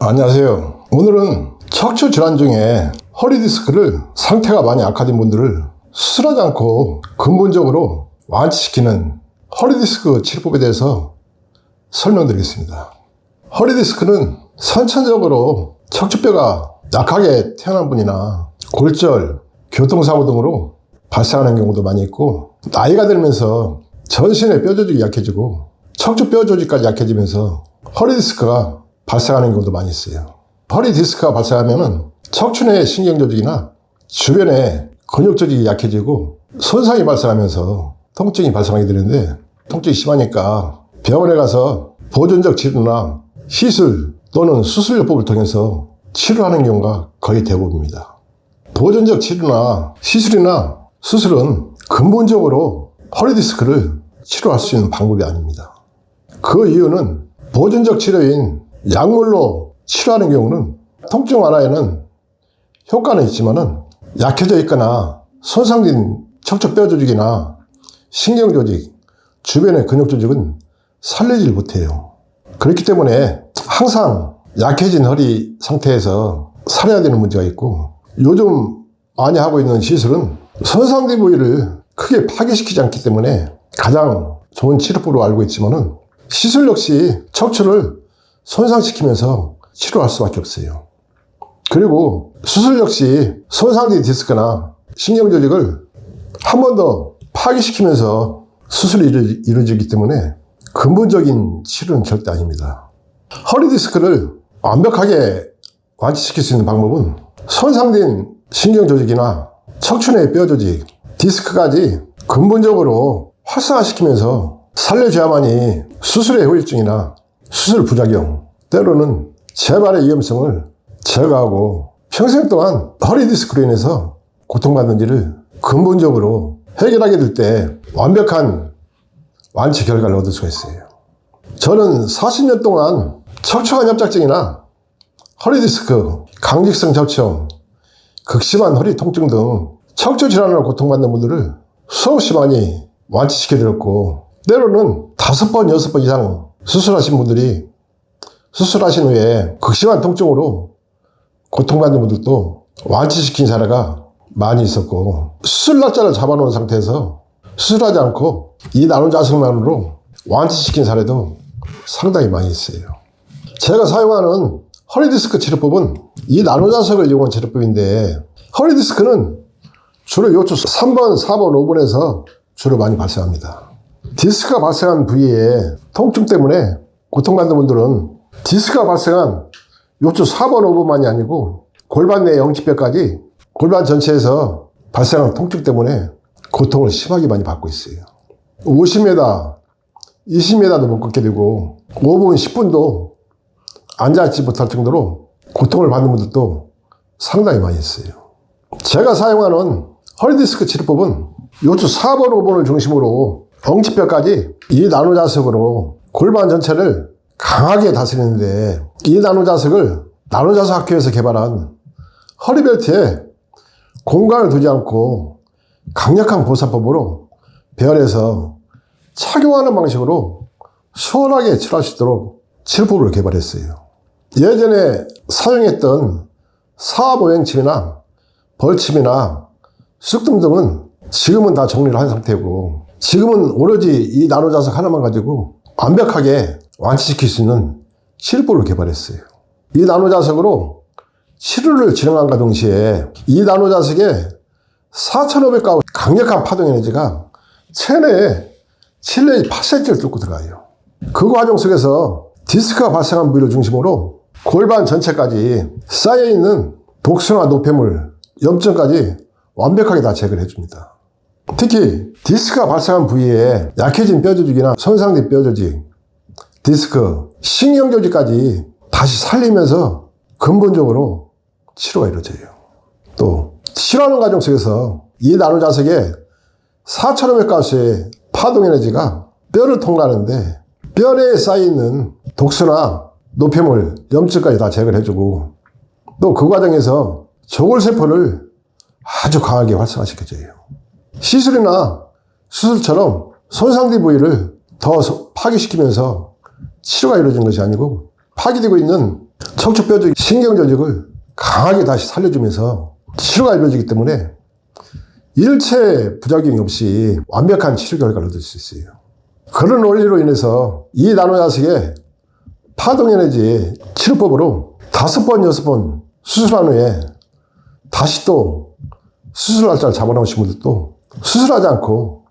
안녕하세요. 오늘은 척추 질환 중에 허리디스크를 상태가 많이 악화된 분들을 수술하지 않고 근본적으로 완치시키는 허리디스크 치료법에 대해서 설명드리겠습니다. 허리디스크는 선천적으로 척추뼈가 약하게 태어난 분이나 골절, 교통사고 등으로 발생하는 경우도 많이 있고, 나이가 들면서 전신의 뼈 조직이 약해지고 척추뼈 조직까지 약해지면서 허리디스크가 발생하는 경우도 많이 있어요. 허리디스크가 발생하면은 척추 내 신경 조직이나 주변의 근육 조직이 약해지고 손상이 발생하면서 통증이 발생하게 되는데, 통증이 심하니까 병원에 가서 보존적 치료나 시술 또는 수술요법을 통해서 치료하는 경우가 거의 대부분입니다. 보존적 치료나 시술이나 수술은 근본적으로 허리디스크를 치료할 수 있는 방법이 아닙니다. 그 이유는 보존적 치료인 약물로 치료하는 경우는 통증 완화에는 효과는 있지만은 약해져 있거나 손상된 척추뼈 조직이나 신경 조직, 주변의 근육 조직은 살리질 못해요. 그렇기 때문에 항상 약해진 허리 상태에서 살아야 되는 문제가 있고, 요즘 많이 하고 있는 시술은 손상된 부위를 크게 파괴시키지 않기 때문에 가장 좋은 치료법으로 알고 있지만은, 시술 역시 척추를 손상시키면서 치료할 수밖에 없어요. 그리고 수술 역시 손상된 디스크나 신경 조직을 한 번 더 파괴시키면서 수술이 이루어지기 때문에 근본적인 치료는 절대 아닙니다. 허리 디스크를 완벽하게 완치시킬 수 있는 방법은 손상된 신경 조직이나 척추 내 뼈 조직, 디스크까지 근본적으로 활성화시키면서 살려줘야만이 수술의 후유증이나 수술 부작용, 때로는 재발의 위험성을 제거하고 평생 동안 허리 디스크로 인해서 고통받는 일을 근본적으로 해결하게 될 때 완벽한 완치 결과를 얻을 수가 있어요. 저는 40년 동안 척추관 협착증이나 허리 디스크, 강직성 접촉, 극심한 허리 통증 등 척추 질환으로 고통받는 분들을 수없이 많이 완치시켜드렸고, 때로는 5번, 6번 이상 수술하신 분들이 수술하신 후에 극심한 통증으로 고통받는 분들도 완치시킨 사례가 많이 있었고, 수술 날짜를 잡아놓은 상태에서 수술하지 않고 이 나노자석만으로 완치시킨 사례도 상당히 많이 있어요. 제가 사용하는 허리디스크 치료법은 이 나노자석을 이용한 치료법인데, 허리디스크는 주로 요추 3번, 4번, 5번에서 주로 많이 발생합니다. 디스크가 발생한 부위에 통증 때문에 고통받는 분들은 디스크가 발생한 요추 4번, 5번만이 아니고 골반 내 영지뼈까지 골반 전체에서 발생한 통증 때문에 고통을 심하게 많이 받고 있어요. 50m, 20m도 못 걷게 되고 5분, 10분도 앉아있지 못할 정도로 고통을 받는 분들도 상당히 많이 있어요. 제가 사용하는 허리디스크 치료법은 요추 4번, 5번을 중심으로 엉치뼈까지 이 나노자석으로 골반 전체를 강하게 다스리는데, 이 나노자석을 나노자석 학회에서 개발한 허리벨트에 공간을 두지 않고 강력한 보살법으로 배열해서 착용하는 방식으로 시원하게 치료할 수 있도록 치료법을 개발했어요. 예전에 사용했던 사압오행침이나 벌침이나 쑥뜸 등은 지금은 다 정리를 한 상태고, 지금은 오로지 이 나노자석 하나만 가지고 완벽하게 완치시킬 수 있는 치료법을 개발했어요. 이 나노자석으로 치료를 진행함과 동시에 이 나노자석에 4500가우 강력한 파동 에너지가 체내에 7내지 8cm를 뚫고 들어가요. 그 과정 속에서 디스크가 발생한 부위를 중심으로 골반 전체까지 쌓여있는 독소나 노폐물, 염증까지 완벽하게 다 제거를 해줍니다. 특히 디스크가 발생한 부위에 약해진 뼈조직이나 손상된 뼈조직, 디스크, 신경조직까지 다시 살리면서 근본적으로 치료가 이루어져요. 또 치료하는 과정 속에서 이 나노자석에 4500가우스의 파동에너지가 뼈를 통과하는데, 뼈 내에 쌓여있는 독소나 노폐물, 염증까지 다 제거를 해주고, 또 그 과정에서 저골세포를 아주 강하게 활성화시켜줘요. 시술이나 수술처럼 손상된 부위를 더 파괴시키면서 치료가 이루어진 것이 아니고, 파괴되고 있는 척추 뼈 신경 조직을 강하게 다시 살려주면서 치료가 이루어지기 때문에 일체 부작용이 없이 완벽한 치료 결과를 얻을 수 있어요. 그런 원리로 인해서 이 나노자석의 파동에너지 치료법으로 5번, 6번 수술한 후에 다시 또 수술 날짜를 잡아놓으신 분들도 수술하지 않고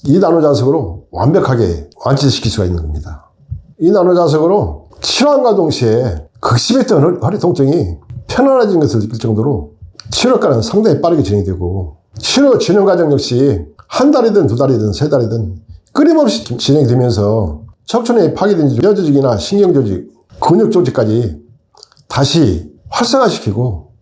이 나노자석으로 완벽하게 완치시킬 수가 있는 겁니다. 이 나노자석으로 치료함과 동시에 극심했던 허리 통증이 편안해진 것을 느낄 정도로 치료과는 상당히 빠르게 진행되고, 치료 진행 과정 역시 한 달이든 2달이든 3달이든 끊임없이 진행이 되면서 척추 내에 파괴된 뼈 조직이나 신경 조직, 근육 조직까지 다시 활성화시키고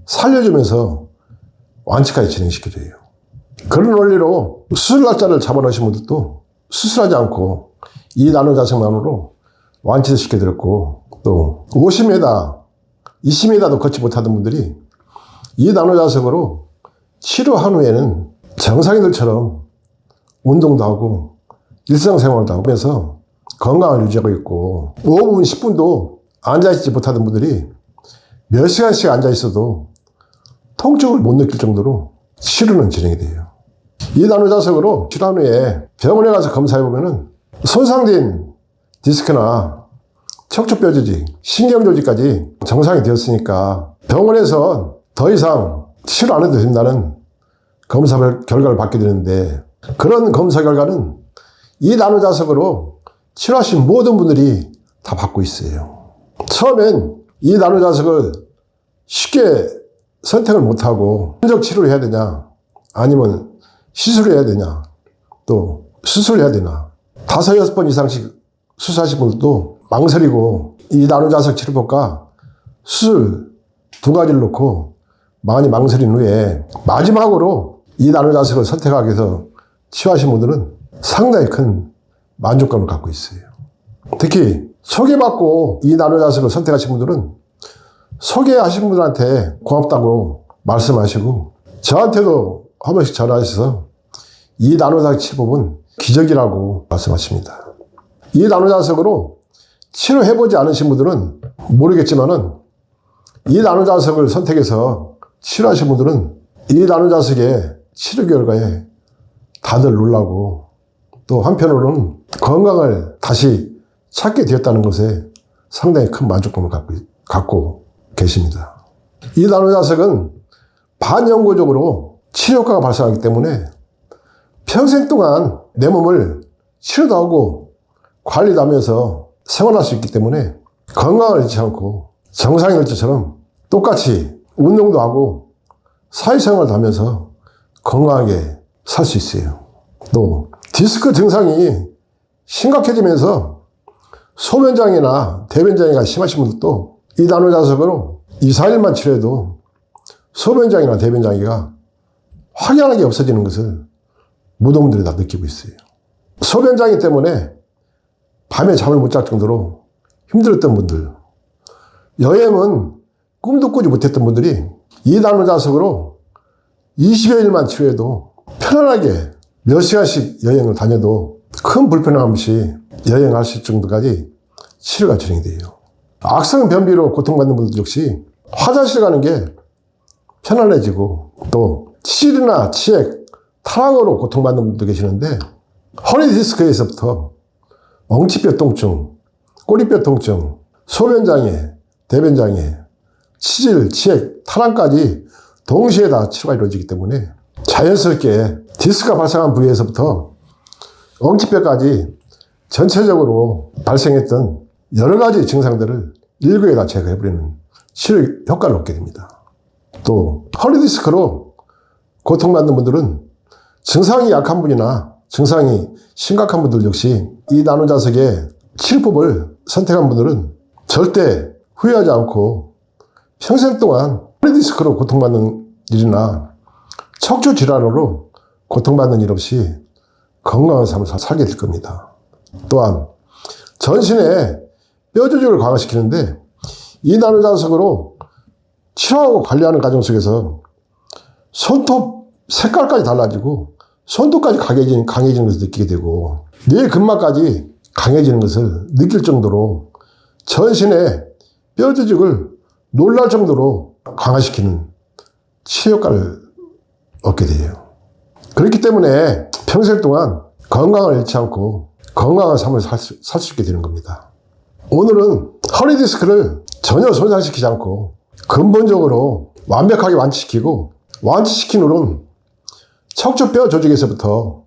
살려주면서 완치까지 진행시켜줘요. 그런 원리로 수술 날짜를 잡아놓으신 분들도 수술하지 않고 이 나노자석만으로 완치를 시켜드렸고, 또 50m, 20m도 걷지 못하던 분들이 이 나노자석으로 치료한 후에는 정상인들처럼 운동도 하고 일상생활도 하면서 건강을 유지하고 있고, 5분, 10분도 앉아있지 못하던 분들이 몇 시간씩 앉아있어도 통증을 못 느낄 정도로 치료는 진행이 돼요. 이 나노자석으로 치료한 후에 병원에 가서 검사해보면은 손상된 디스크나 척추뼈 조직, 신경 조직까지 정상이 되었으니까 병원에서 더 이상 치료 안 해도 된다는 검사 결과를 받게 되는데, 그런 검사 결과는 이 나노자석으로 치료하신 모든 분들이 다 받고 있어요. 처음엔 이 나노자석을 쉽게 선택을 못하고 현적 치료를 해야 되냐, 아니면 시술을 해야 되냐, 또 수술을 해야 되나, 5, 6번 이상씩 수술하신 분들도 망설이고 이 나노자석 치료법과 수술 2가지를 놓고 많이 망설인 후에 마지막으로 이 나노자석을 선택하기 위해서 치료하신 분들은 상당히 큰 만족감을 갖고 있어요. 특히 소개받고 이 나노자석을 선택하신 분들은 소개하신 분들한테 고맙다고 말씀하시고, 저한테도 한 번씩 전화하셔서 이 나노자석 치료법은 기적이라고 말씀하십니다. 이 나노자석으로 치료해보지 않으신 분들은 모르겠지만은 이 나노자석을 선택해서 치료하신 분들은 이 나노자석의 치료 결과에 다들 놀라고, 또 한편으로는 건강을 다시 찾게 되었다는 것에 상당히 큰 만족감을 갖고 계십니다. 이 나노자석은 반영구적으로 치료 효과가 발생하기 때문에 평생 동안 내 몸을 치료도 하고 관리도 하면서 생활할 수 있기 때문에 건강을 잃지 않고 정상인들처럼 똑같이 운동도 하고 사회생활도 하면서 건강하게 살 수 있어요. 또 디스크 증상이 심각해지면서 소변장애나 대변장애가 심하신 분들도 이 나노자석으로 2, 4일만 치료해도 소변장애나 대변장애가 확연하게 없어지는 것을 모든 분들이 다 느끼고 있어요. 소변장애 때문에 밤에 잠을 못 잘 정도로 힘들었던 분들, 여행은 꿈도 꾸지 못했던 분들이 이 나노자석으로 20여일만 치료해도 편안하게 몇 시간씩 여행을 다녀도 큰 불편함 없이 여행할 수 있을 정도까지 치료가 진행이 돼요. 악성 변비로 고통받는 분들 역시 화장실 가는 게 편안해지고, 또 치질이나 치액, 타락으로 고통받는 분도 계시는데 허리 디스크에서부터 엉치뼈 통증, 꼬리뼈 통증, 소변장애, 대변장애, 치질, 치액, 타락까지 동시에 다 치료가 이루어지기 때문에 자연스럽게 디스크가 발생한 부위에서부터 엉치뼈까지 전체적으로 발생했던 여러 가지 증상들을 일구에 다 제거해버리는 치료 효과를 얻게 됩니다. 또 허리 디스크로 고통받는 분들은 증상이 약한 분이나 증상이 심각한 분들 역시 이 나노자석의 치료법을 선택한 분들은 절대 후회하지 않고 평생 동안 허리 디스크로 고통받는 일이나 척추 질환으로 고통받는 일 없이 건강한 삶을 살게 될 겁니다. 또한 전신에 뼈 조직을 강화시키는데 이 나노자석으로 치료하고 관리하는 과정 속에서 손톱 색깔까지 달라지고 손톱까지 강해지는 것을 느끼게 되고 뇌 근막까지 강해지는 것을 느낄 정도로 전신에 뼈 조직을 놀랄 정도로 강화시키는 치효과를 얻게 돼요. 그렇기 때문에 평생 동안 건강을 잃지 않고 건강한 삶을 살 수 있게 되는 겁니다. 오늘은 허리 디스크를 전혀 손상시키지 않고 근본적으로 완벽하게 완치시키고, 완치시킨 후로는 척추 뼈 조직에서부터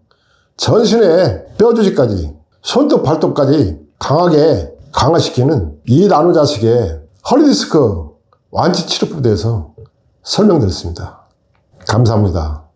전신의 뼈 조직까지, 손톱 발톱까지 강하게 강화시키는 이 나노자식의 허리 디스크 완치 치료법에 대해서 설명드렸습니다. 감사합니다.